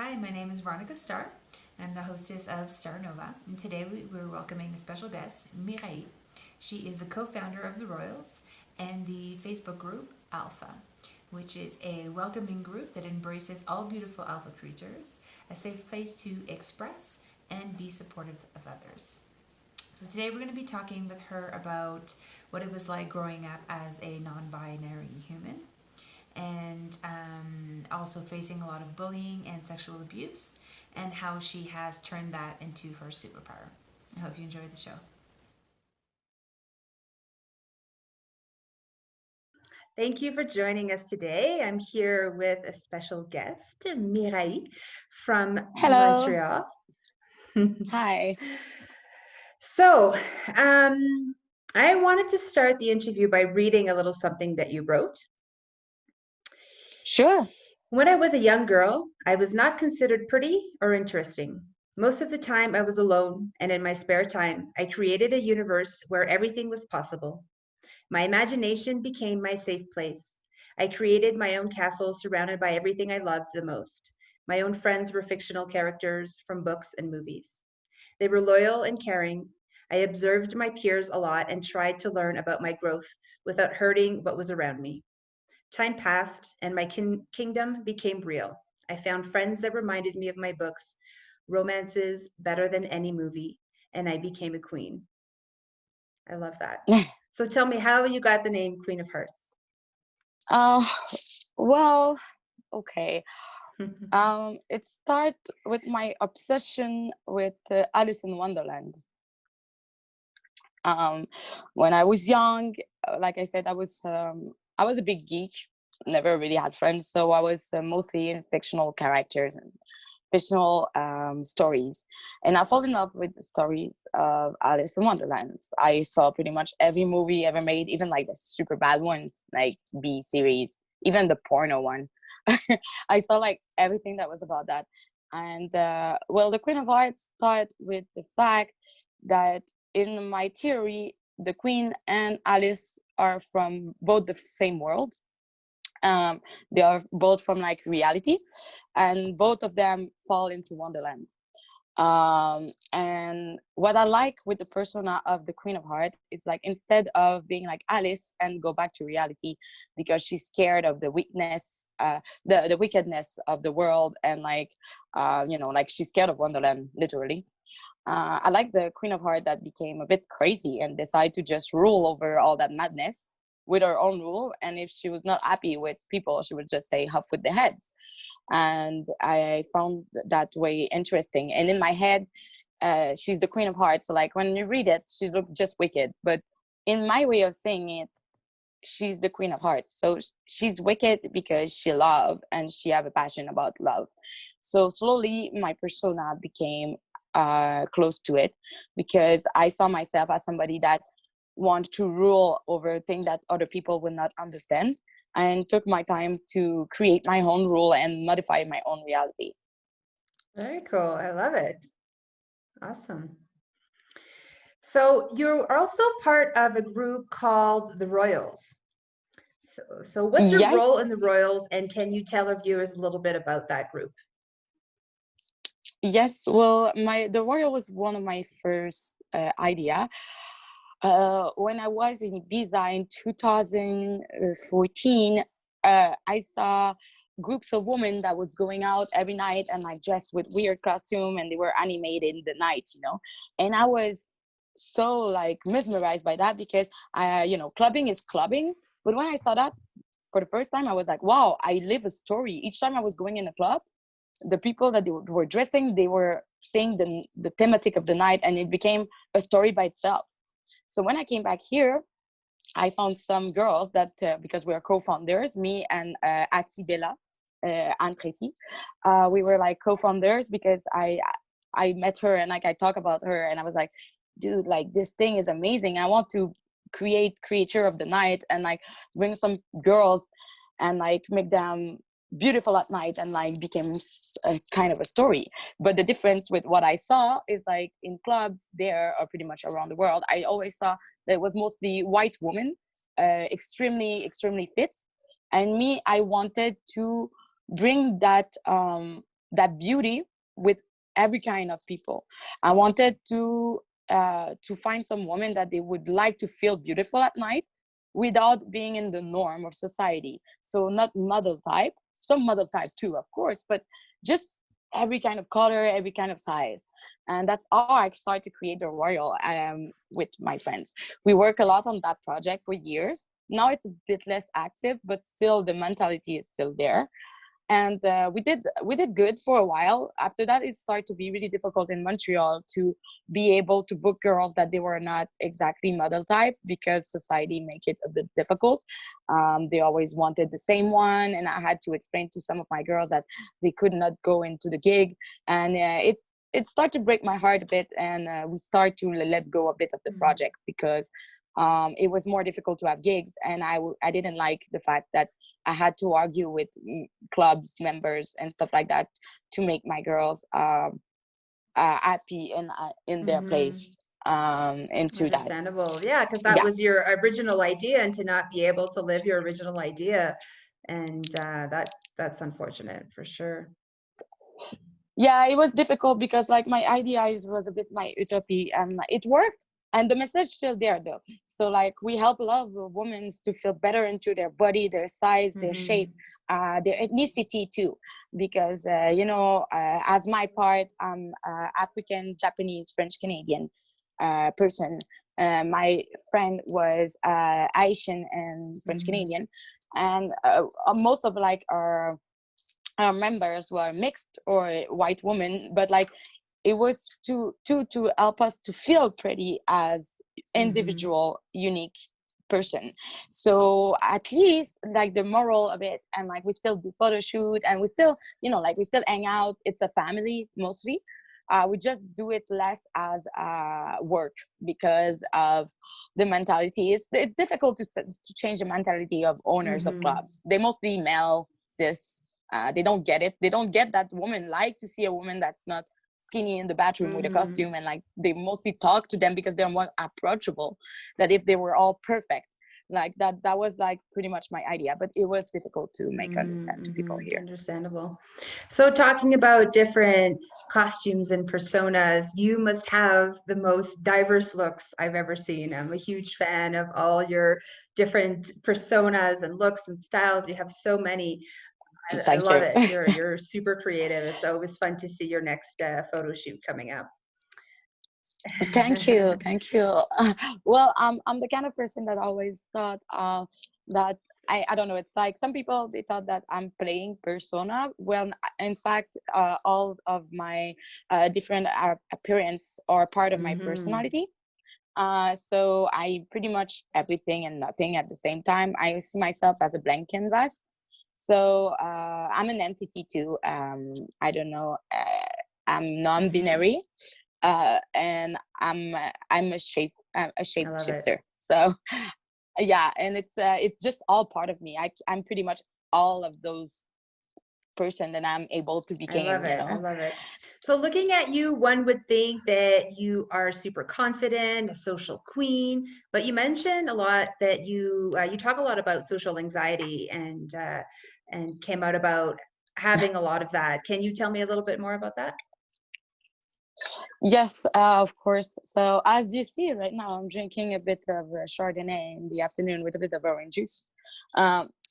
Hi, my name is Veronika Starr. I'm the hostess of Star Nova, and today we're welcoming a special guest, Myrai. She is the co founder of the Royals and the Facebook group Alpha, which is a welcoming group that embraces all beautiful alpha creatures, a safe place to express and be supportive of others. So, today we're going to be talking with her about what it was like growing up as a non binary human and also facing a lot of bullying and sexual abuse, and how she has turned that into her superpower. I hope you enjoyed the show. Thank you for joining us today. I'm here with a special guest, Myrai from Hello. Montreal. Hi. so, I wanted to start the interview by reading a little something that you wrote. Sure. When I was a young girl, I was not considered pretty or interesting. Most of the time, I was alone, and in my spare time, I created a universe where everything was possible. My imagination became my safe place. I created my own castle surrounded by everything I loved the most. My own friends were fictional characters from books and movies. They were loyal and caring. I observed my peers a lot and tried to learn about my growth without hurting what was around me. Time passed, and my kingdom became real. I found friends that reminded me of my books, romances better than any movie, and I became a queen. I love that. So tell me how you got the name Queen of Hearts. Uh, well, okay. It started with my obsession with Alice in Wonderland. Um, when I was young, like I said, I was a big geek. Never really had friends, so I was mostly in fictional characters and fictional stories. And I fell in love with the stories of Alice in Wonderland. I saw pretty much every movie ever made, even like the super bad ones, like B series, even the porno one. I saw like everything that was about that. And well, the Queen of Hearts started with the fact that in my theory, the Queen and Alice are from both the same world. um, they are both from like reality, and both of them fall into Wonderland. And what I like with the persona of the Queen of Hearts is like, instead of being like Alice and go back to reality because she's scared of the weakness, the wickedness of the world, and like like she's scared of Wonderland literally. I like the Queen of Heart that became a bit crazy and decided to just rule over all that madness with her own rule. And if she was not happy with people, she would just say huff with the heads. And I found that way interesting. And in my head, she's the Queen of Hearts. So like when you read it, she looks just wicked. But in my way of saying it, she's the Queen of Hearts. So she's wicked because she love and she have a passion about love. So slowly my persona became close to it, because I saw myself as somebody that want to rule over things that other people would not understand, and took my time to create my own rule and modify my own reality. Very cool. I love it. Awesome. So you're also part of a group called the Royals. So what's your role in the Yes, Royals, and can you tell our viewers a little bit about that group? yes. Well, my the royal was one of my first idea. When I was in Ibiza in 2014, I saw groups of women that was going out every night and like dressed with weird costume, and they were animated in the night. And I was so like mesmerized by that, because clubbing is clubbing. But when I saw that for the first time, I was like, wow, I live a story. Each time I was going in a club, the people that they were dressing, they were saying the thematic of the night, and it became a story by itself. So when I came back here, I found some girls that, because we are co-founders, me and Atibela and Tracy, we were like co-founders, because I met her and like I talk about her, and I was like, dude, like this thing is amazing. I want to create creature of the night, and like bring some girls and like make them beautiful at night, and like became a kind of a story. But the difference with what I saw is like in clubs there, or pretty much around the world, I always saw that it was mostly white women, extremely fit. And me, I wanted to bring that that beauty with every kind of people. I wanted to find some woman that they would like to feel beautiful at night without being in the norm of society. So not model type, some model type too, of course, but just every kind of color, every kind of size. And that's how I started to create the Royal with my friends. We work a lot on that project for years. Now it's a bit less active, but still the mentality is still there. And we did good for a while. After that, it started to be really difficult in Montreal to be able to book girls that they were not exactly model type, because society make it a bit difficult. They always wanted the same one, and I had to explain to some of my girls that they could not go into the gig. And it started to break my heart a bit, and we start to let go a bit of the project, because it was more difficult to have gigs, and I didn't like the fact that I had to argue with clubs members and stuff like that to make my girls happy in their place into that. Understandable. Yeah, because that Yeah. was your original idea, and to not be able to live your original idea, and that's unfortunate for sure. Yeah, it was difficult because like my ideas was a bit my utopia, and it worked, and the message still there though. So like we help a lot of women to feel better into their body, their size, their shape, their ethnicity too, because as my part, I'm African, Japanese, French, Canadian person. My friend was Asian and French Canadian, and most of like our members were mixed or white women, but like it was to help us to feel pretty as individual unique person. So at least like the moral of it, and like we still do photo shoot, and we still like we still hang out. It's a family mostly. We just do it less as work because of the mentality. It's difficult to change the mentality of owners of clubs. They mostly male, cis. They don't get it. They don't get that women like to see a woman that's not skinny in the bathroom with a costume, and like they mostly talk to them because they're more approachable. That if they were all perfect, like that was like pretty much my idea, but it was difficult to make understand to people here. Understandable. So talking about different costumes and personas, you must have the most diverse looks I've ever seen. I'm a huge fan of all your different personas and looks and styles. You have so many. I Thank love you. it. You're super creative. It's always fun to see your next photo shoot coming up. Thank you, thank you. Well, I'm the kind of person that always thought that I don't know. It's like some people they thought that I'm playing persona. Well, in fact, all of my different appearance are part of my personality. So I pretty much everything and nothing at the same time. I see myself as a blank canvas. So I'm an entity too. I don't know. I'm non-binary, and I'm a shapeshifter. So yeah, and it's just all part of me. I'm pretty much all of those person that I'm able to become. I love it. So looking at you, one would think that you are super confident, a social queen, but you mentioned a lot that you talk a lot about social anxiety and came out about having a lot of that. Can you tell me a little bit more about that? Yes, of course. So as you see right now, I'm drinking a bit of Chardonnay in the afternoon with a bit of orange juice.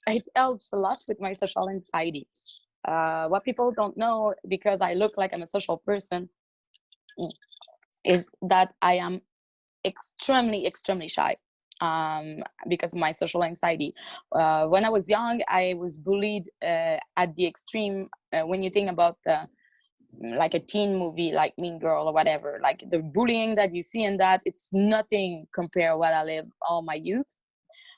It helps a lot with my social anxiety. What people don't know, because I look like I'm a social person, is that I am extremely, extremely shy because of my social anxiety. When I was young, I was bullied at the extreme. When you think about like a teen movie like Mean Girl or whatever, like the bullying that you see in that, it's nothing compared what I live all my youth.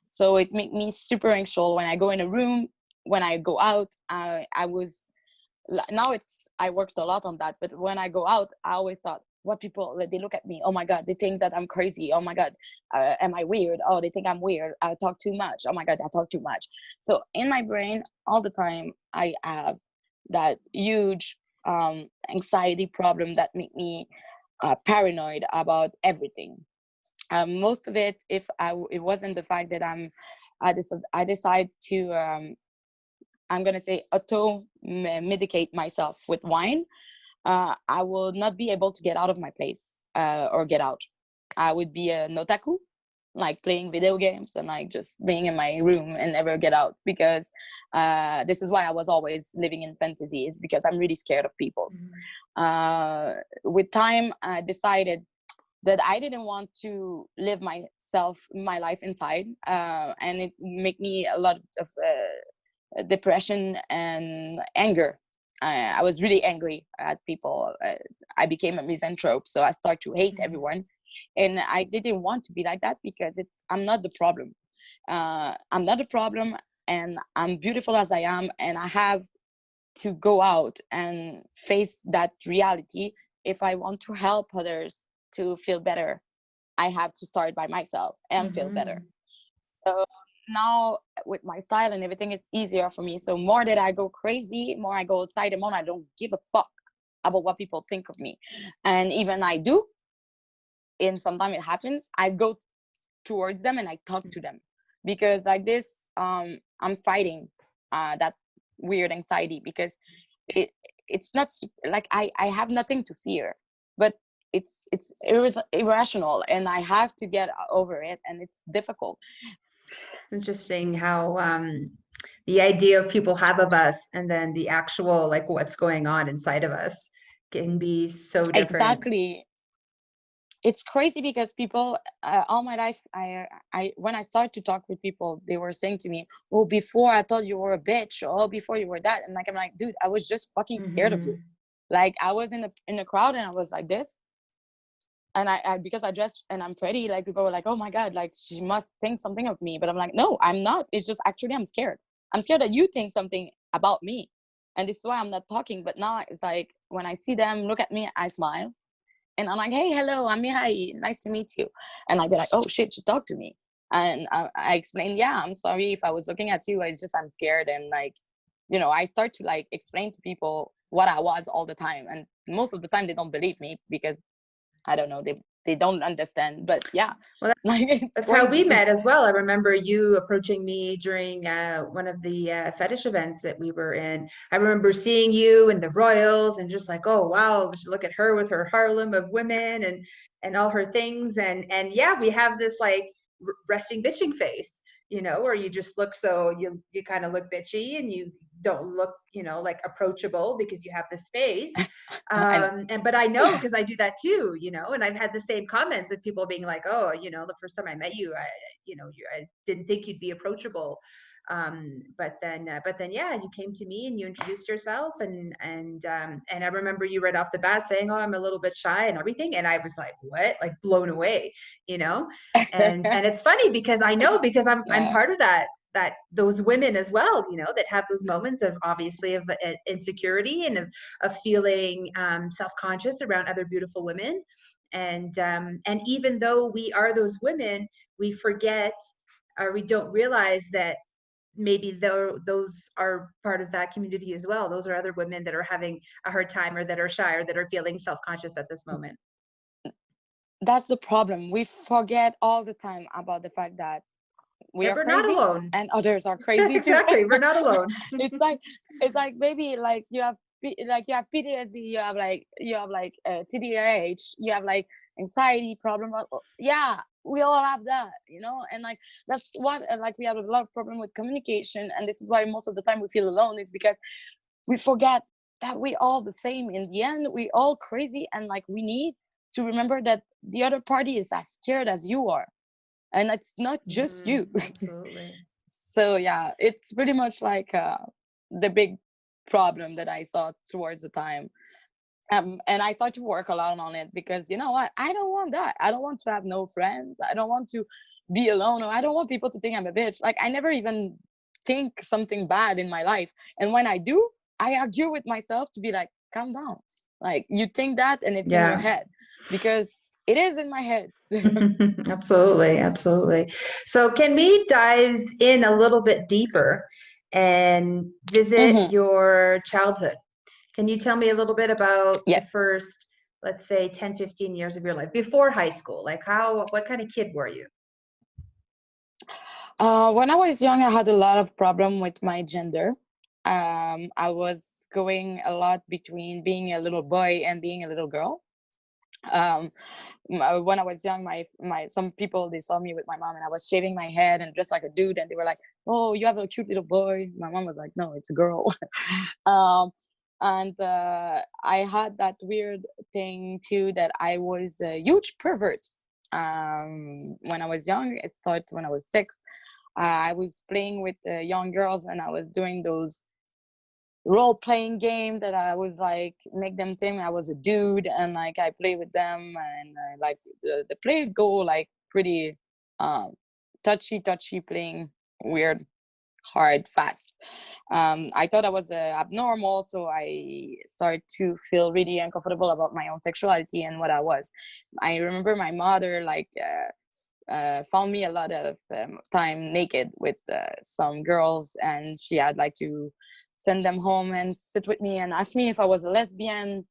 So it made me super anxious when I go in a room, when I go out. I was now it's I worked a lot on that, but when I go out, I always thought, what people they look at me, oh my god, they think that I'm crazy, oh my god, am I weird, oh they think I'm weird, I talk too much, oh my god, I talk too much. So in my brain all the time I have that huge anxiety problem that make me paranoid about everything. Most of it, if it wasn't the fact that I decide to I'm gonna say auto medicate myself with wine, I will not be able to get out of my place, or get out. I would be an otaku, like playing video games and like just being in my room and never get out, because this is why I was always living in fantasy, is because I'm really scared of people. With time, I decided that I didn't want to live my life inside, and it made me a lot of depression and anger. I was really angry at people. I became a misanthrope, so I started to hate everyone, and I didn't want to be like that, because I'm not the problem. I'm not the problem, and I'm beautiful as I am, and I have to go out and face that reality. If I want to help others to feel better, I have to start by myself and feel better. So now with my style and everything, it's easier for me. So more that I go crazy, more I go outside, the more I don't give a fuck about what people think of me. And even I do, and sometimes it happens, I go towards them and I talk to them, because like this, I'm fighting that weird anxiety, because it's not like I have nothing to fear, but it's irrational, and I have to get over it, and it's difficult. Interesting how the idea of people have of us and then the actual like what's going on inside of us can be so different. Exactly. It's crazy, because people, all my life, I when I started to talk with people, they were saying to me, "Oh, before I thought you were a bitch. Oh, before you were that." And like, I'm like, dude, I was just fucking scared of you. Like, I was in a crowd and I was like this, and I because I dress and I'm pretty, like people were like, "Oh my god, like she must think something of me." But I'm like, no, I'm not. It's just actually I'm scared. I'm scared that you think something about me, and this is why I'm not talking. But now it's like when I see them look at me, I smile. And I'm like, "Hey, hello, I'm Myrai. Nice to meet you." And like, they're like, "Oh shit, you talk to me." And I explained, "Yeah, I'm sorry if I was looking at you. It's just I'm scared." And like, I start to like explain to people what I was all the time. And most of the time they don't believe me, because I don't know, they don't understand. But yeah, well, like it's that's crazy. how we met as well. I remember you approaching me during one of the fetish events that we were in. I remember seeing you in the Royals and just like, oh wow, look at her with her Harlem of women and all her things. And yeah, we have this like resting bitching face, where you just look, so you kind of look bitchy and you don't look, like approachable because you have the space. But I know, because I do that too, and I've had the same comments of people being like, oh, the first time I met you, I didn't think you'd be approachable. But then yeah, you came to me and you introduced yourself, and I remember you right off the bat saying, oh, I'm a little bit shy and everything, and I was like, what? Like blown away, and it's funny because I know, because I'm part of that those women as well, that have those moments of obviously of insecurity and of feeling self-conscious around other beautiful women, and even though we are those women, we forget, or we don't realize that maybe those are part of that community as well. Those are other women that are having a hard time, or that are shy, or that are feeling self-conscious at this moment. That's the problem. We forget all the time about the fact that we are we're crazy, not alone, and others are crazy too. exactly, we're not alone. it's like maybe like you have PTSD, you have like TDAH, you have like anxiety problem. Yeah, we all have that, and like that's what, like we have a lot of problem with communication, and this is why most of the time we feel alone, is because we forget that we all the same. In the end, we all crazy, and like we need to remember that the other party is as scared as you are, and it's not just you. Absolutely. So yeah, it's pretty much like the big problem that I saw towards the time. And I started to work a lot on it, because you know what, I don't want that. I don't want to have no friends. I don't want to be alone, or I don't want people to think I'm a bitch. Like, I never even think something bad in my life, and when I do, I argue with myself to be like, calm down. Like, you think that, and it's in your head, because it is in my head. Absolutely. So can we dive in a little bit deeper and visit your childhood? Can you tell me a little bit about the first, let's say 10-15 years of your life before high school? Like what kind of kid were you? When I was young, I had a lot of problem with my gender. I was going a lot between being a little boy and being a little girl. um when I was young, my some people, they saw me with my mom and I was shaving my head and dressed like a dude, and they were like, oh, you have a cute little boy. My mom was like, no, it's a girl. um and I had that weird thing too, that I was a huge pervert. When I was young, it started when I was 6. I was playing with young girls, and I was doing those role-playing game that I was like, make them think I was a dude, and like I play with them, and like the play go like pretty um touchy playing, weird, hard, fast. I thought I was abnormal, so I started to feel really uncomfortable about my own sexuality and what I was. I remember my mother like found me a lot of time naked with some girls, and she had like to send them home and sit with me and ask me if I was a lesbian.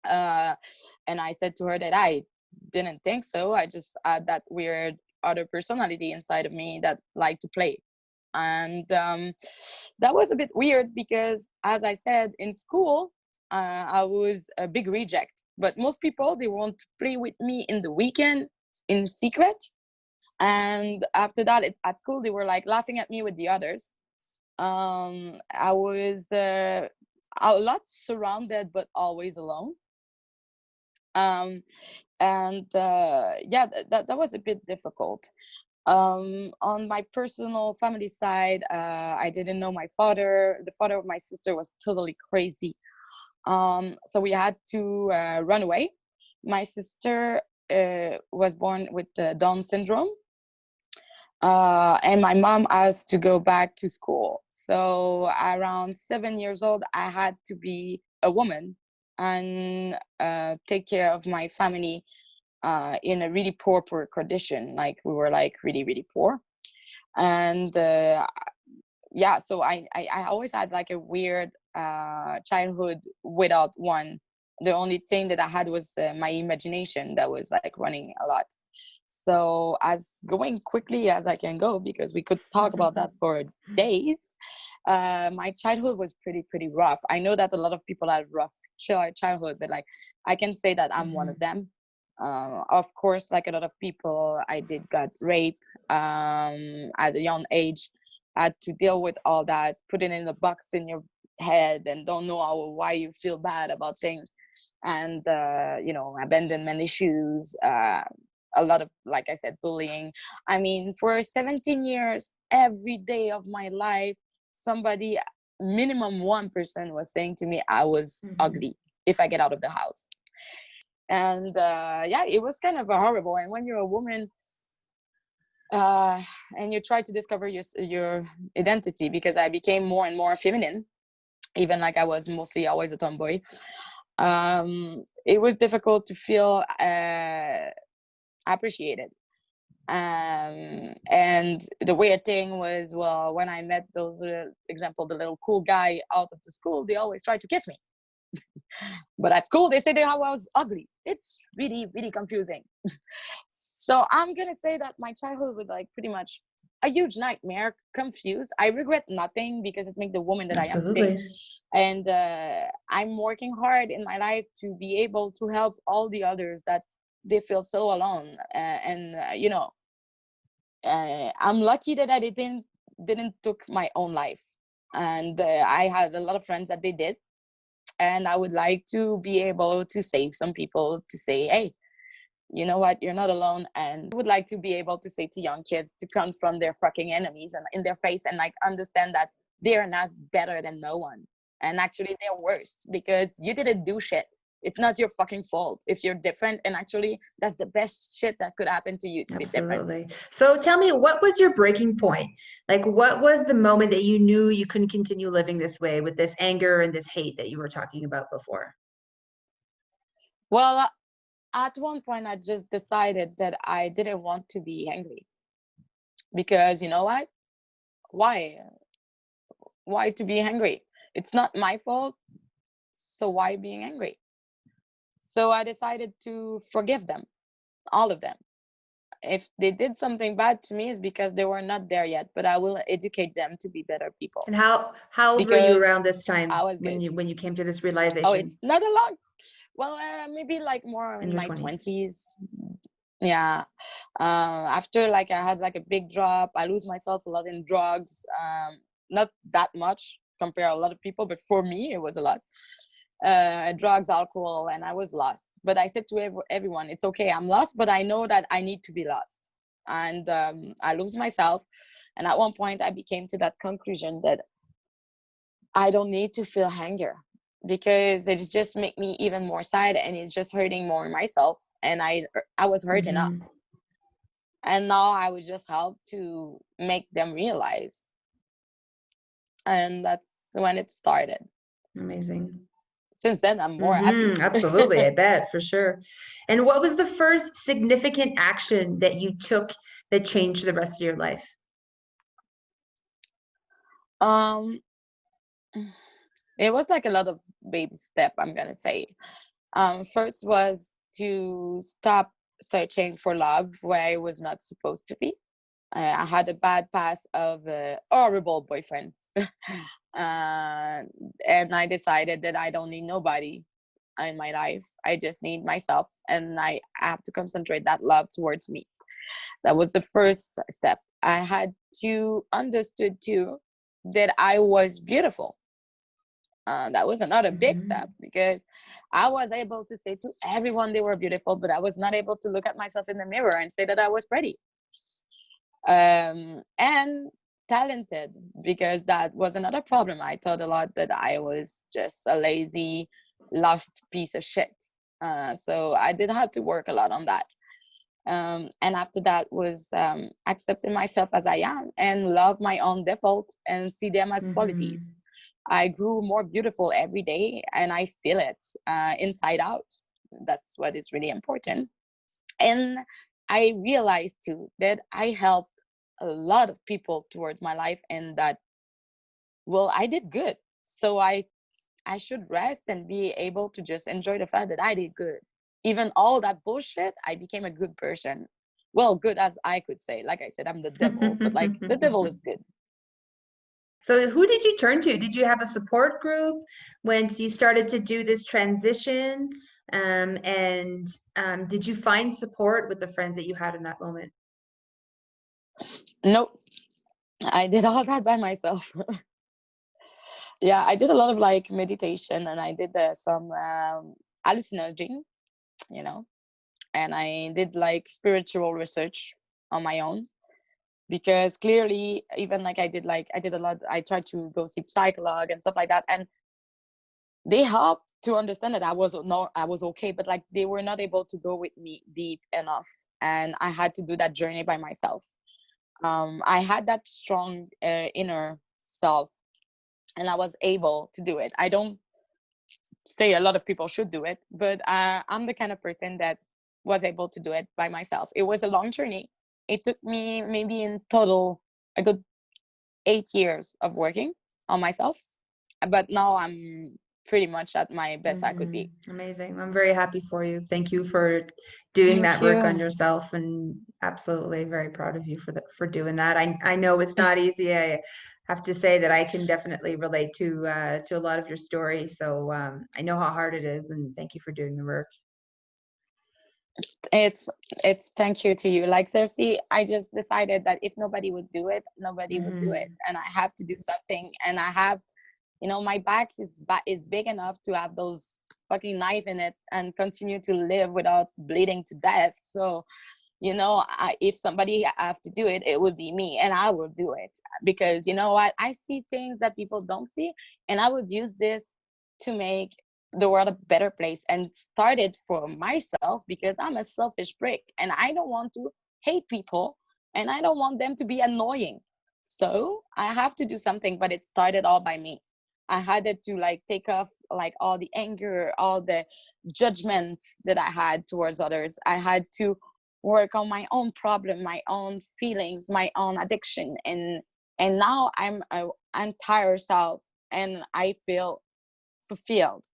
uh, and I said to her that I didn't think so. I just had that weird other personality inside of me that liked to play. And that was a bit weird because, as I said, in school, I was a big reject. But most people, they want to play with me in the weekend in secret. And after that, at school, they were like laughing at me with the others. I was a lot surrounded, but always alone. Um, and yeah, that was a bit difficult. On my personal family side, I didn't know my father. The father of my sister was totally crazy. So we had to run away. My sister was born with Down syndrome, and my mom asked to go back to school. So around 7 years old, I had to be a woman and take care of my family in a really poor condition. Like we were like really poor. And yeah, so I always had like a weird childhood without one. The only thing that I had was my imagination that was like running a lot. So, as going quickly as I can go, because we could talk about that for days, my childhood was pretty rough. I know that a lot of people had rough childhood, but like I can say that I'm one of them. Of course, like a lot of people, I did got rape at a young age. I had to deal with all that, put it in a box in your head, and don't know why you feel bad about things, and abandonment issues. A lot of, like I said, bullying. I mean, for 17 years, every day of my life, somebody, minimum one person, was saying to me I was ugly if I get out of the house. And yeah, it was kind of horrible. And when you're a woman, and you try to discover your identity, because I became more and more feminine, even like I was mostly always a tomboy. It was difficult to feel appreciated. And the weird thing was, well, when I met those example, the little cool guy out of the school, they always tried to kiss me. But at school they said how I was ugly. It's really confusing. So I'm gonna say that my childhood was like pretty much a huge nightmare, confused. I regret nothing because it made the woman that I am today. And I'm working hard in my life to be able to help all the others that they feel so alone. I'm lucky that I didn't took my own life. And I had a lot of friends that they did. And I would like to be able to save some people, to say, hey, you know what, you're not alone. And I would like to be able to say to young kids to confront their fucking enemies and in their face, and like understand that they're not better than no one. And actually they're worse because you didn't do shit. It's not your fucking fault if you're different. And actually that's the best shit that could happen to you, to be different. Absolutely. So tell me, what was your breaking point? Like, what was the moment that you knew you couldn't continue living this way with this anger and this hate that you were talking about before? Well, at one point I just decided that I didn't want to be angry, because you know what, why to be angry? It's not my fault, so why being angry? So I decided to forgive them, all of them. if they did something bad to me, it's because they were not there yet, but I will educate them to be better people, And how old were you around because this I time was good. when you came to this Oh, realization it's not a lot. Well, maybe like more in in your my 20s? 20s. Yeah. After like I had like a big drop, I lose myself a lot in drugs. Not that much compared to a lot of people, but for me it was a lot. Drugs, alcohol, and I was lost. But I said to everyone, it's okay, I'm lost, but I know that I need to be lost. And I lose myself. And at one point, I became to that conclusion that I don't need to feel anger, because it just make me even more sad, and it's just hurting more myself. And I was hurt enough. Mm-hmm. And now I would just help to make them realize. And that's when it started. Amazing. Since then, I'm more happy. Mm-hmm. Absolutely, I bet, for sure. And what was the first significant action that you took that changed the rest of your life? um it was like a lot of baby step, I'm gonna say. First was to stop searching for love where I was not supposed to be. I had a bad past of a horrible boyfriend. And I decided that I don't need nobody in my life. I just need myself, and I have to concentrate that love towards me. That was the first step. I had to understood too that I was beautiful. That was another big Mm-hmm. step, because I was able to say to everyone they were beautiful, but I was not able to look at myself in the mirror and say that I was pretty. And talented, because that was another problem. I thought a lot that I was just a lazy, lost piece of shit. So I did have to work a lot on that. And after that was accepting myself as I am and love my own default and see them as Mm-hmm. qualities. I grew more beautiful every day, and I feel it inside out. That's what is really important. And I realized too that I helped a lot of people towards my life, and that, well, I did good. So I should rest and be able to just enjoy the fact that I did good. Even all that bullshit, I became a good person. Well, good as I could say. Like I said, I'm the devil, but like the devil is good. So who did you turn to? Did you have a support group once you started to do this transition? And did you find support with the friends that you had in that moment? Nope, I did all that by myself. Yeah, I did a lot of like meditation, and I did some hallucinogen, you know, and I did like spiritual research on my own, because clearly, even like I did a lot. I tried to go see psychologue and stuff like that, and they helped to understand that I was okay, but like they were not able to go with me deep enough, and I had to do that journey by myself. I had that strong inner self, and I was able to do it. I don't say a lot of people should do it, but I'm the kind of person that was able to do it by myself. It was a long journey. It took me maybe in total a good 8 years of working on myself, but now I'm pretty much at my best I could be. Amazing. I'm very happy for you. Thank you for doing Thank that work you. on yourself, and absolutely very proud of you for doing that. I know it's not easy. I have to say that I can definitely relate to a lot of your story. So I know how hard it is, and thank you for doing the work. it's it's thank you to you. Like seriously, I just decided that if nobody would do it, nobody would do it, Mm-hmm. and I have to do something. And I have, my back is big enough to have those fucking knife in it and continue to live without bleeding to death. So, if somebody have to do it, it would be me, and I will do it, because you know what, I see things that people don't see, and I would use this to make the world a better place, and start it for myself, because I'm a selfish prick and I don't want to hate people, and I don't want them to be annoying. So I have to do something, but it started all by me. I had to like take off like all the anger, all the judgment that I had towards others. I had to work on my own problem, my own feelings, my own addiction, and now I'm a entire self, and I feel fulfilled.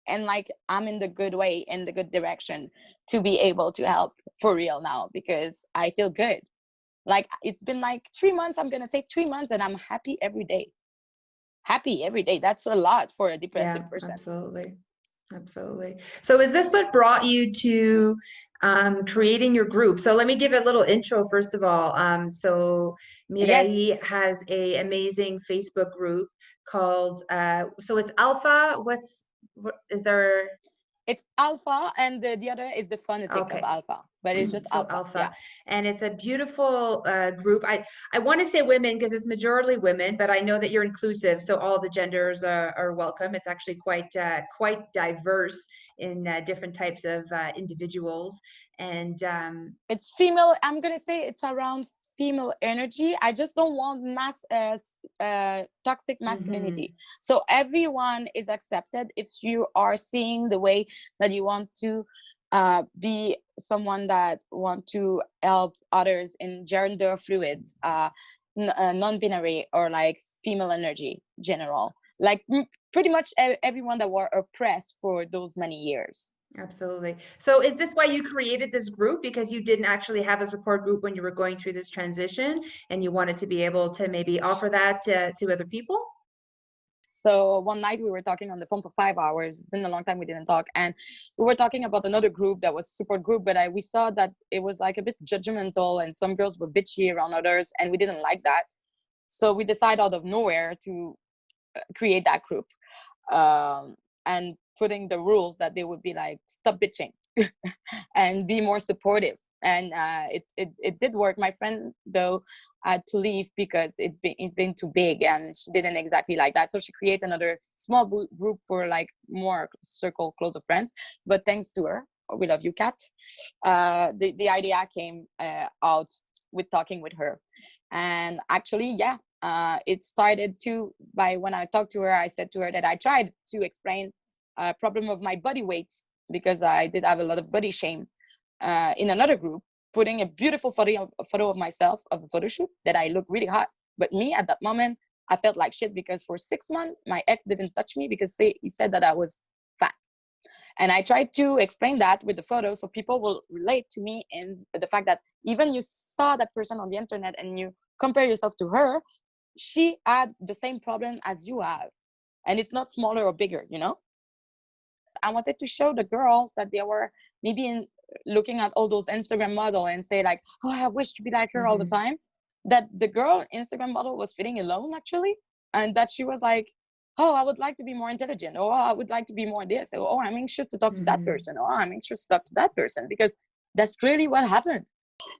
and like I'm in the good way, in the good direction, to be able to help for real now, because I feel good. Like it's been like 3 months, I'm gonna say 3 months, and I'm happy every day. Happy every day. That's a lot for a Yeah, depressive person. absolutely. Absolutely. So is this what brought you to creating your group? So let me give a little intro first of all. So Myrai Yes, has a amazing Facebook group called so it's Alpha. What is there? it's Alpha, and the other is the phonetic of Okay. Alpha, but it's just So Alpha. Alpha, Yeah. and it's a beautiful group. I want to say women because it's majorly women, but I know that you're inclusive, so all the genders are welcome. It's actually quite diverse in different types of individuals, and It's female. I'm gonna say it's around female energy. I just don't want toxic mhm, masculinity. So everyone is accepted if you are seeing the way that you want to be someone that want to help others in gender fluids, non-binary, or like female energy general. Like pretty much everyone that were oppressed for those many years. absolutely. So is this why you created this group? Because you didn't actually have a support group when you were going through this transition, and you wanted to be able to maybe offer that to other people? So one night we were talking on the phone for 5 hours. It's been a long time we didn't talk, and we were talking about another group that was support group, but we saw that it was like a bit judgmental, and some girls were bitchy around others, and we didn't like that. So we decided out of nowhere to create that group, um, and putting the rules that they would be like, stop bitching and be more supportive. And it did work. My friend though had to leave because it been too big, and she didn't exactly like that, so she created another small group for like more circle closer friends. But thanks to her, we love you, Kat, the idea came out with talking with her. And actually, yeah, it started to by when I talked to her, I said to her that I tried to explain a problem of my body weight, because I did have a lot of body shame, in another group, putting a beautiful photo of myself of a photo shoot that I look really hot. But me at that moment, I felt like shit, because for 6 months my ex didn't touch me because he said that I was fat. And I tried to explain that with the photo so people will relate to me, and the fact that even you saw that person on the internet and you compare yourself to her, she had the same problem as you have, and it's not smaller or bigger, you know. I wanted to show the girls that they were maybe looking at all those Instagram model and say like, oh, I wish to be like her all the Mhm. time. That the girl Instagram model was feeling alone actually, and that she was like, oh, I would like to be more intelligent, or oh, I would like to be more this, or oh, I'm anxious to talk to that Mhm. person, or oh, I'm anxious to talk to that person, because that's clearly what happened.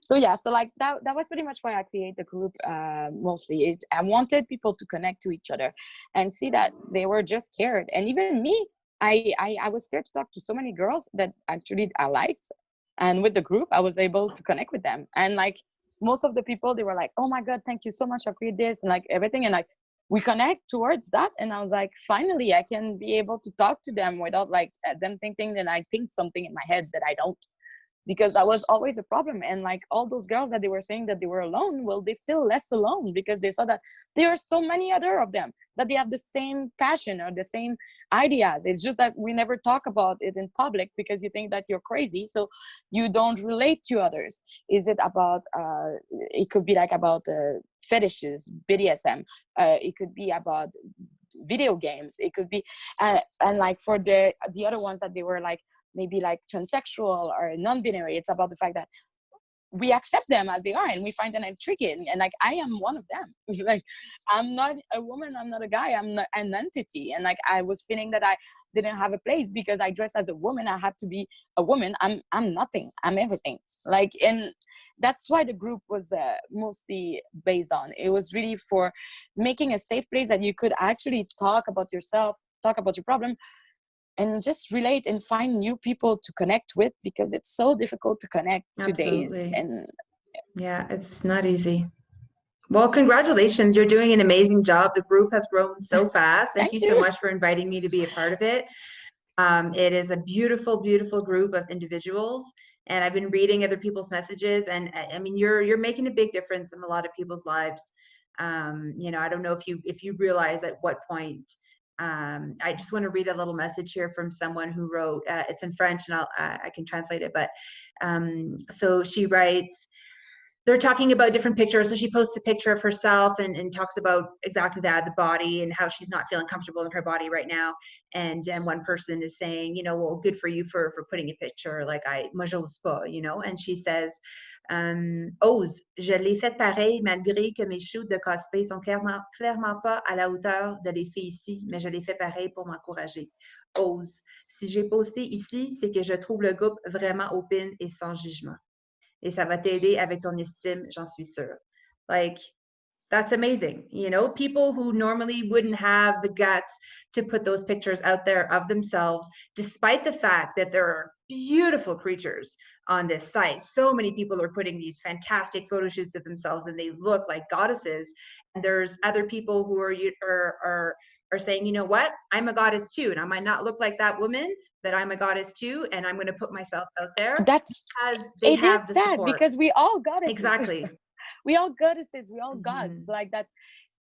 So yeah, so like that was pretty much why I created the group. Mostly I wanted people to connect to each other and see that they were just scared. And even me, I was scared to talk to so many girls that actually I liked, and with the group I was able to connect with them. And like most of the people, they were like, oh my god, thank you so much, I created this, and like everything. And like we connect towards that, and I was like, finally I can be able to talk to them without like them thinking that I think something in my head that I don't, because that was always a problem. And like all those girls that they were saying that they were alone, well, they feel less alone because they saw that there are so many other of them, that they have the same passion or the same ideas. It's just that we never talk about it in public because you think that you're crazy, so you don't relate to others. Is it about it could be like about fetishes, BDSM, it could be about video games, it could be and like for the other ones that they were like maybe like transsexual or non-binary, it's about the fact that we accept them as they are and we find them intriguing. And like I am one of them. Like I'm not a woman, I'm not a guy, I'm not an entity. And like I was feeling that I didn't have a place because I dress as a woman, I have to be a woman. I'm nothing, I'm everything. Like, and that's why the group was mostly based on, it was really for making a safe place that you could actually talk about yourself, talk about your problem, and just relate and find new people to connect with, because it's so difficult to connect today's. Absolutely. And Yeah, it's not easy. Well, congratulations. You're doing an amazing job. The group has grown so fast. Thank thank you so you. much for inviting me to be a part of it. It is a beautiful, beautiful group of individuals. And I've been reading other people's messages, and I mean, you're making a big difference in a lot of people's lives. You know, I don't know if you realize at what point I just want to read a little message here from someone who wrote, it's in French and I can translate it, but so she writes, they're talking about different pictures. So she posts a picture of herself and talks about exactly that, the body, and how she's not feeling comfortable in her body right now. And one person is saying, well, good for you for putting a picture, like moi j'ose pas, and she says, ose, je l'ai fait pareil malgré que mes shoots de cosplay sont clairement pas à la hauteur de les filles ici, mais je l'ai fait pareil pour m'encourager. Ose. Si j'ai posté ici, c'est que je trouve le groupe vraiment open et sans jugement. Et ça va t'aider avec ton estime, j'en suis sûre. Like, that's amazing. People who normally wouldn't have the guts to put those pictures out there of themselves, despite the fact that there are beautiful creatures on this site. So many people are putting these fantastic photo shoots of themselves and they look like goddesses. And there's other people who are saying, you know what, I'm a goddess too. And I might not look like that woman, but I'm a goddess too. And I'm going to put myself out there because they have the support. Because we all goddesses. Exactly. We all goddesses, we all gods, like that.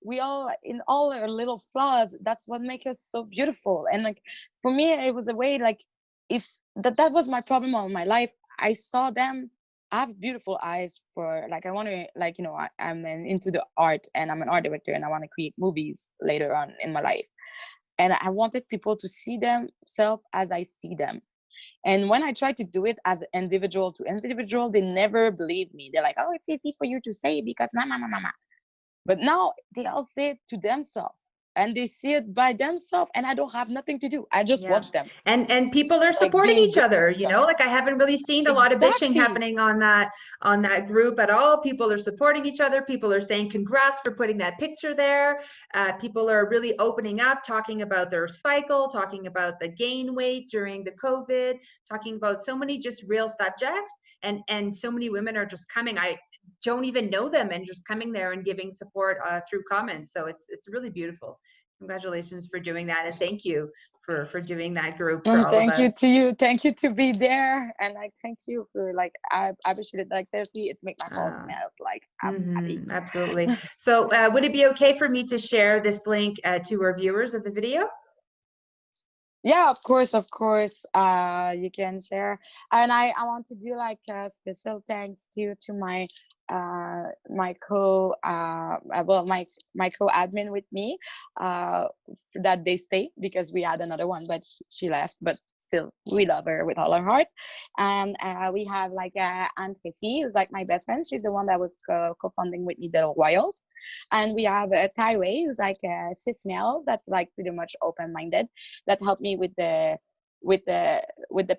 We all, in all our little flaws, that's what makes us so beautiful. And like, for me, it was a way, like, if that was my problem all my life. I saw them. I have beautiful eyes for, like, I want to, like, I'm into the art and I'm an art director and I want to create movies later on in my life. And I wanted people to see themselves as I see them. And when I try to do it as individual to individual, they never believe me. They're like, oh, it's easy for you to say because mama. But now they all say it to themselves and they see it by themselves, and I don't have nothing to do. I just watch them. And people are supporting each other, like I haven't really seen a lot of bitching happening on that group at all. People are supporting each other. People are saying congrats for putting that picture there. People are really opening up, talking about their cycle, talking about the gain weight during the COVID, talking about so many just real subjects, and so many women are just coming. I don't even know them and just coming there and giving support through comments. So it's really beautiful. Congratulations for doing that, and thank you for doing that group. For all thank of you us. to you. Thank you to be there, and like thank you for like I appreciate it. Like seriously, it makes my heart melt. Like I'm happy. Absolutely. So would it be okay for me to share this link to our viewers of the video? Yeah, of course. You can share, and I want to do like a special thanks to my my co-admin with me that they stay, because we had another one but she left, but still we love her with all our heart. And we have like Aunt Fessy, who's like my best friend. She's the one that was co-founding with me the Royals. And we have Tyree, who's like a cis male that's like pretty much open-minded, that helped me with the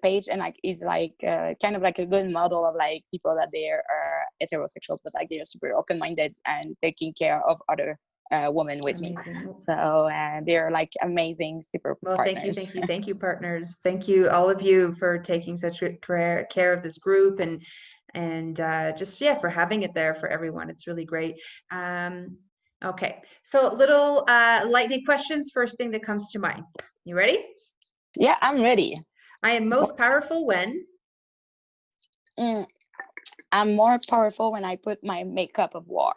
page, and like is like kind of like a good model of like people that they are heterosexual but like they're super open-minded and taking care of other women with Amazing. me. So they're like amazing, super partners. Thank you partners. Thank you all of you for taking such care of this group and just for having it there for everyone. It's really great. Okay, so little lightning questions. First thing that comes to mind. You ready? Yeah, I'm ready. I am most powerful when? I'm more powerful when I put my makeup of war.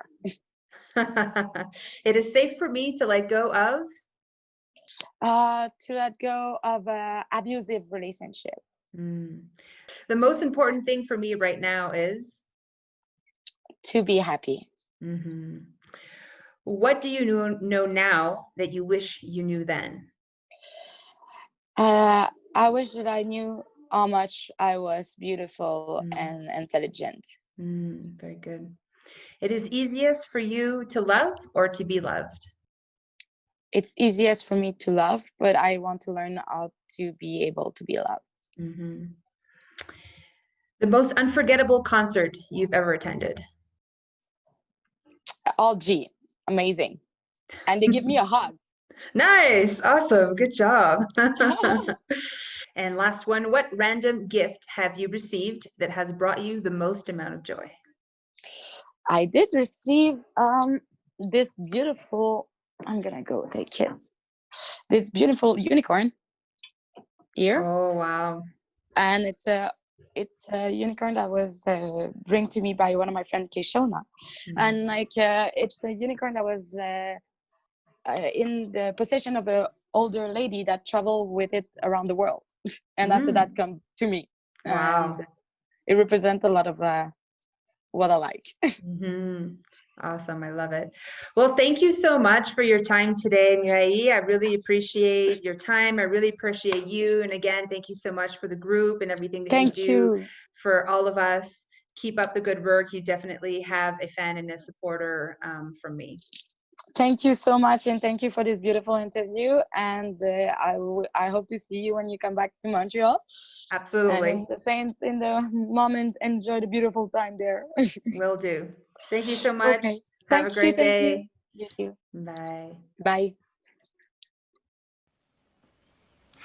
It is safe for me to let go of? To let go of an abusive relationship. The most important thing for me right now is? To be happy. What do you know now that you wish you knew then? I wish that I knew how much I was beautiful and intelligent. Very good. It is easiest for you to love or to be loved? It's easiest for me to love, but I want to learn how to be able to be loved. The most unforgettable concert you've ever attended? All G, amazing. And they give me a hug. Nice, awesome, good job. And last one, what random gift have you received that has brought you the most amount of joy? I did receive this beautiful, I'm gonna go take it, this beautiful unicorn here. Oh wow. And it's a unicorn that was bring to me by one of my friends, Keishona. And like it's a unicorn that was in the possession of an older lady that traveled with it around the world. And after that come to me. Wow. And it represents a lot of what I like. Awesome. I love it. Well, thank you so much for your time today, Myrai. I really appreciate your time. I really appreciate you. And again, thank you so much for the group and everything that you Thank do you. for all of us. Keep up the good work. You definitely have a fan and a supporter from me. Thank you so much, and thank you for this beautiful interview. And I hope to see you when you come back to Montreal. Absolutely. And in the moment, enjoy the beautiful time there. Will do. Thank you so much. Okay. Have a great day. You too. Bye. Bye.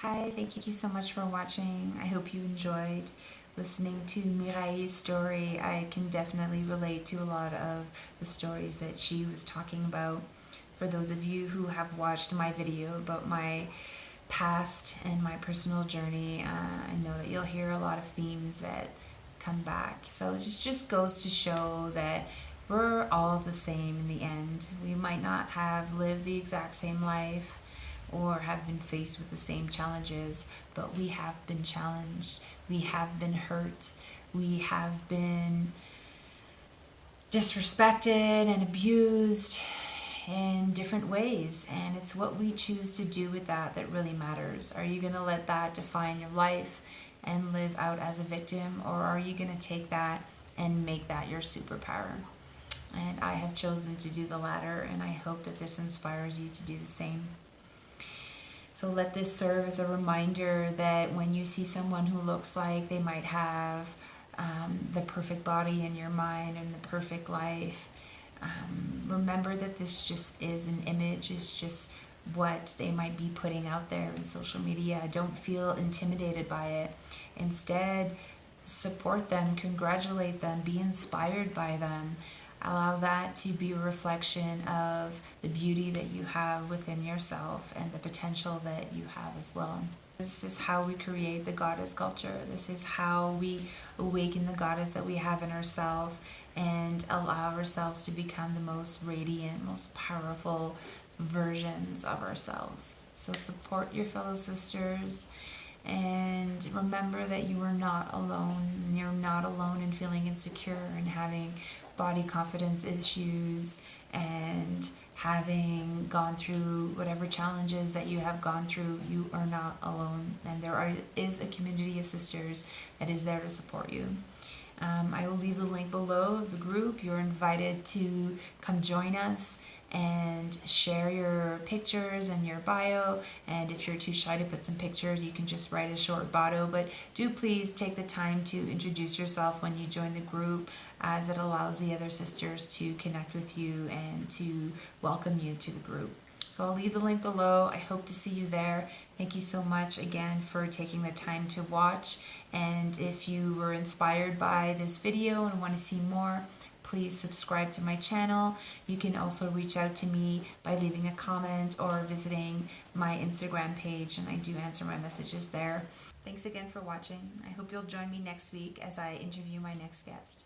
Hi, thank you so much for watching. I hope you enjoyed listening to Myrai's story. I can definitely relate to a lot of the stories that she was talking about. For those of you who have watched my video about my past and my personal journey, I know that you'll hear a lot of themes that come back. So it just goes to show that we're all the same in the end. We might not have lived the exact same life or have been faced with the same challenges, but we have been challenged, we have been hurt, we have been disrespected and abused in different ways, and it's what we choose to do with that that really matters. Are you going to let that define your life and live out as a victim, or are you going to take that and make that your superpower? And I have chosen to do the latter, and I hope that this inspires you to do the same. So let this serve as a reminder that when you see someone who looks like they might have the perfect body in your mind and the perfect life, remember that this just is an image, it's just what they might be putting out there in social media. Don't feel intimidated by it. Instead, support them, congratulate them, be inspired by them. Allow that to be a reflection of the beauty that you have within yourself and the potential that you have as well. This is how we create the goddess culture. This is how we awaken the goddess that we have in ourselves and allow ourselves to become the most radiant, most powerful versions of ourselves. So support your fellow sisters and remember that you are not alone. You're not alone in feeling insecure and having body confidence issues and having gone through whatever challenges that you have gone through. You are not alone, and there is a community of sisters that is there to support you. I will leave the link below of the group. You're invited to come join us and share your pictures and your bio, and if you're too shy to put some pictures, you can just write a short bio, but do please take the time to introduce yourself when you join the group, as it allows the other sisters to connect with you and to welcome you to the group. So I'll leave the link below. I hope to see you there. Thank you so much again for taking the time to watch, and if you were inspired by this video and want to see more, please subscribe to my channel. You can also reach out to me by leaving a comment or visiting my Instagram page, and I do answer my messages there. Thanks again for watching. I hope you'll join me next week as I interview my next guest.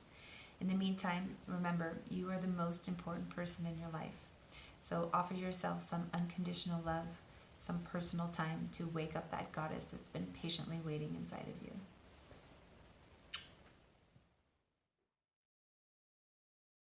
In the meantime, remember, you are the most important person in your life. So offer yourself some unconditional love, some personal time to wake up that goddess that's been patiently waiting inside of you.